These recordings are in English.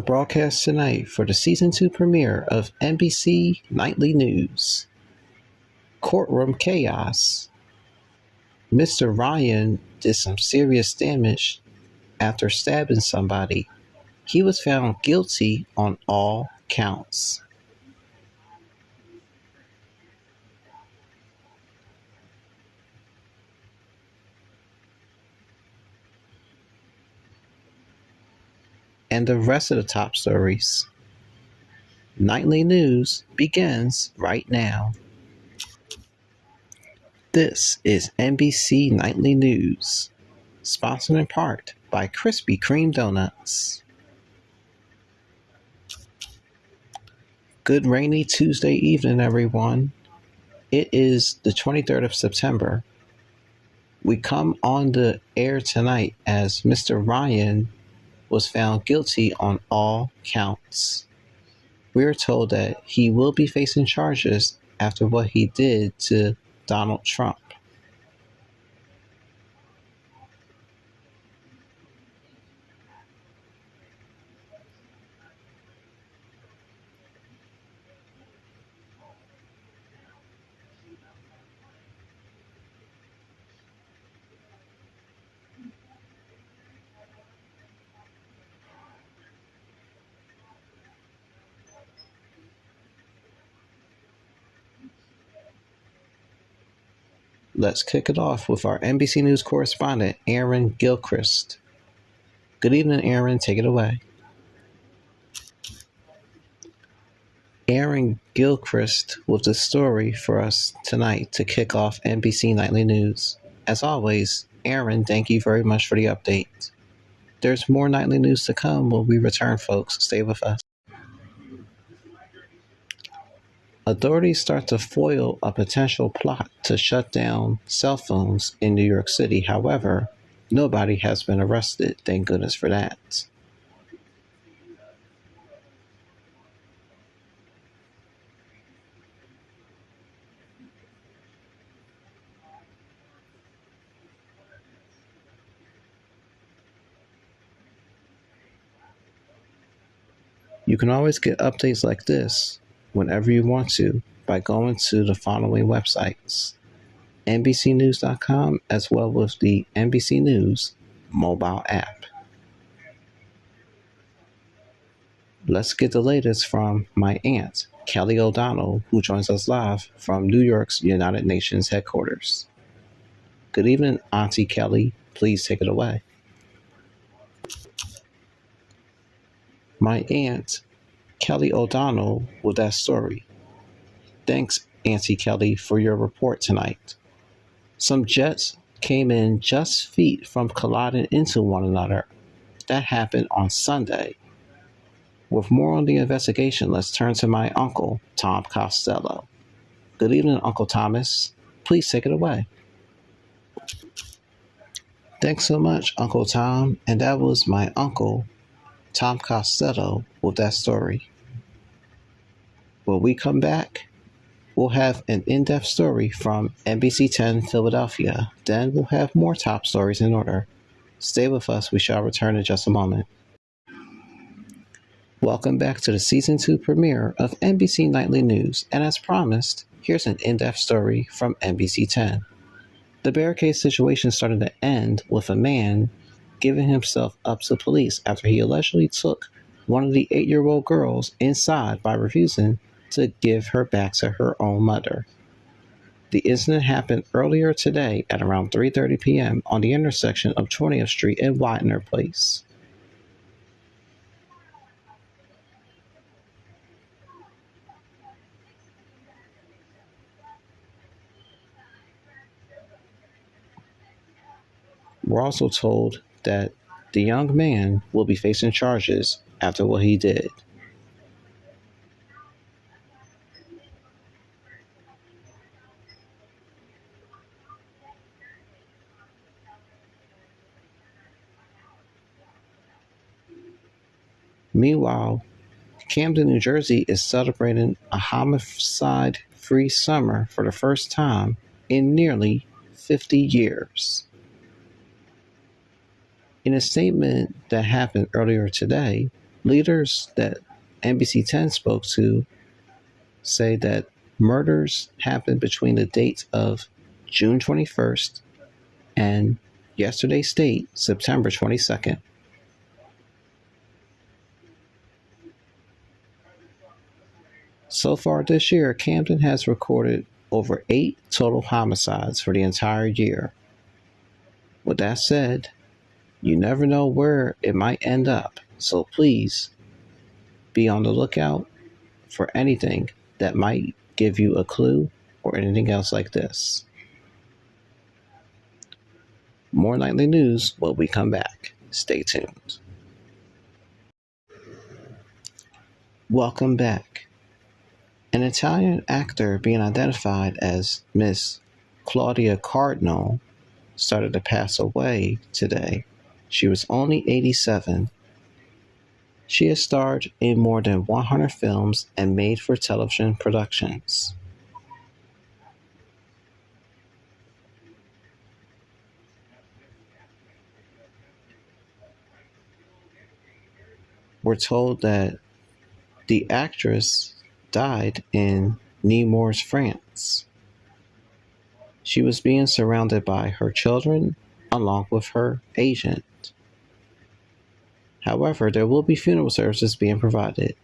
our broadcast tonight for the Season 2 premiere of NBC Nightly News. Courtroom chaos. Mr. Ryan did some serious damage after stabbing somebody. He was found guilty on all counts. And the rest of the top stories. Nightly News begins right now. This is NBC Nightly News, sponsored in part by Krispy Kreme Donuts. Good rainy Tuesday evening, everyone. It is the 23rd of September. We come on the air tonight as Mr. Ryan was found guilty on all counts. We are told that he will be facing charges after what he did to Donald Trump. Let's kick it off with our NBC News correspondent, Aaron Gilchrist. Good evening, Aaron. Take it away. Aaron Gilchrist with the story for us tonight to kick off NBC Nightly News. As always, Aaron, thank you very much for the update. There's more nightly news to come when we return, folks. Stay with us. Authorities start to foil a potential plot to shut down cell phones in New York City. However, nobody has been arrested. Thank goodness for that. You can always get updates like this whenever you want to by going to the following websites: NBCnews.com as well as the NBC News mobile app. Let's get the latest from my aunt, Kelly O'Donnell, who joins us live from New York's United Nations headquarters. Good evening, Auntie Kelly. Please take it away. My aunt, Kelly O'Donnell, with that story. Thanks, Auntie Kelly, for your report tonight. Some jets came in just feet from colliding into one another. That happened on Sunday. With more on the investigation, let's turn to my uncle, Tom Costello. Good evening, Uncle Thomas. Please take it away. Thanks so much, Uncle Tom. And that was my uncle, Tom Costello, with that story. When we come back, we'll have an in-depth story from NBC 10 Philadelphia. Then we'll have more top stories in order. Stay with us. We shall return in just a moment. Welcome back to the Season 2 premiere of NBC Nightly News. And as promised, here's an in-depth story from NBC 10. The Barricade situation started to end with a man giving himself up to police after he allegedly took one of the 8-year-old girls inside by refusing to give her back to her own mother. The incident happened earlier today at around 3:30 p.m. on the intersection of 20th Street and Widener Place. We're also told that the young man will be facing charges after what he did. Meanwhile, Camden, New Jersey is celebrating a homicide-free summer for the first time in nearly 50 years. In a statement that happened earlier today, Leaders that NBC 10 spoke to say that murders happened between the dates of June 21st and yesterday's date, September 22nd. So far this year, Camden has recorded over 8 total homicides for the entire year. With that said, you never know where it might end up, so please be on the lookout for anything that might give you a clue or anything else like this. More nightly news when we come back. Stay tuned. Welcome back. An Italian actor being identified as Miss Claudia Cardinal started to pass away today. She was only 87. She has starred in more than 100 films and made-for-television productions. We're told that the actress died in Nemours, France. She was being surrounded by her children along with her agent. However, there will be funeral services being provided.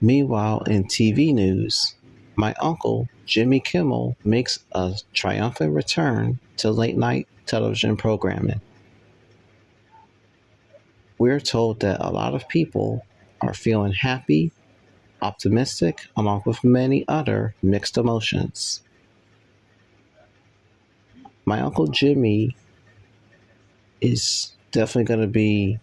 Meanwhile, in TV news, my uncle, Jimmy Kimmel, makes a triumphant return to late-night television programming. We're told that a lot of people are feeling happy, optimistic, along with many other mixed emotions. My Uncle Jimmy is definitely going to be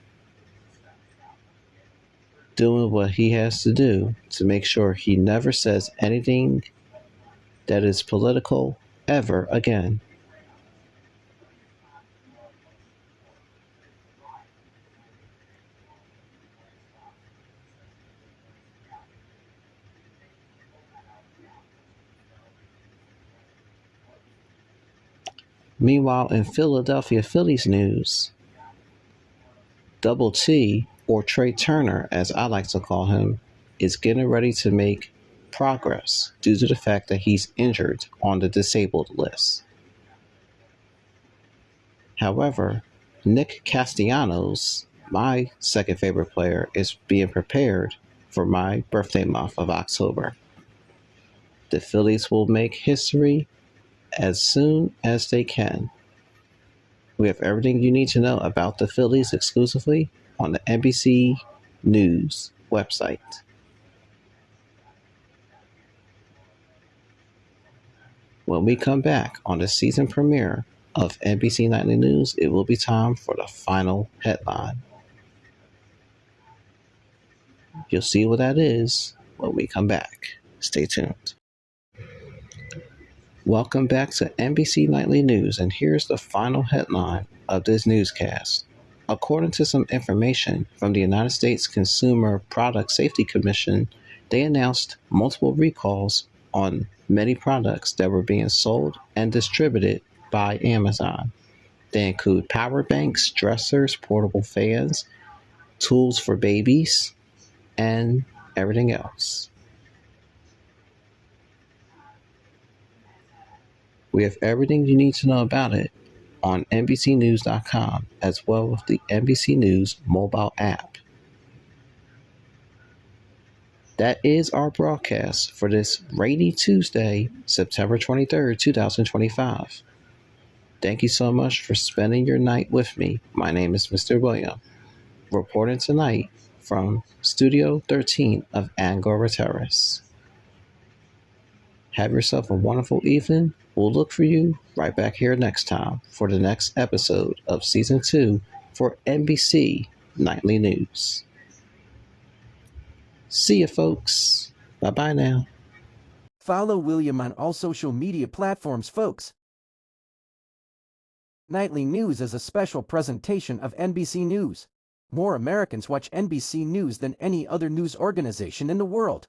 doing what he has to do to make sure he never says anything that is political ever again. Meanwhile, in Philadelphia Phillies news, Double T, or Trey Turner as I like to call him, is getting ready to make progress due to the fact that he's injured on the disabled list. However, Nick Castellanos, my second favorite player, is being prepared for my birthday month of October. The Phillies will make history as soon as they can. We have everything you need to know about the Phillies exclusively on the NBC News website. When we come back on the season premiere of NBC Nightly News, it will be time for the final headline. You'll see what that is when we come back. Stay tuned. Welcome back to NBC Nightly News, and here's the final headline of this newscast. According to some information from the United States Consumer Product Safety Commission, they announced multiple recalls on many products that were being sold and distributed by Amazon. They include power banks, dressers, portable fans, tools for babies, and everything else. We have everything you need to know about it on NBCNews.com, as well as the NBC News mobile app. That is our broadcast for this rainy Tuesday, September 23rd, 2025. Thank you so much for spending your night with me. My name is Mr. William, reporting tonight from Studio 13 of Angora Terrace. Have yourself a wonderful evening. We'll look for you right back here next time for the next episode of Season 2 for NBC Nightly News. See ya, folks. Bye-bye now. Follow William on all social media platforms, folks. Nightly News is a special presentation of NBC News. More Americans watch NBC News than any other news organization in the world.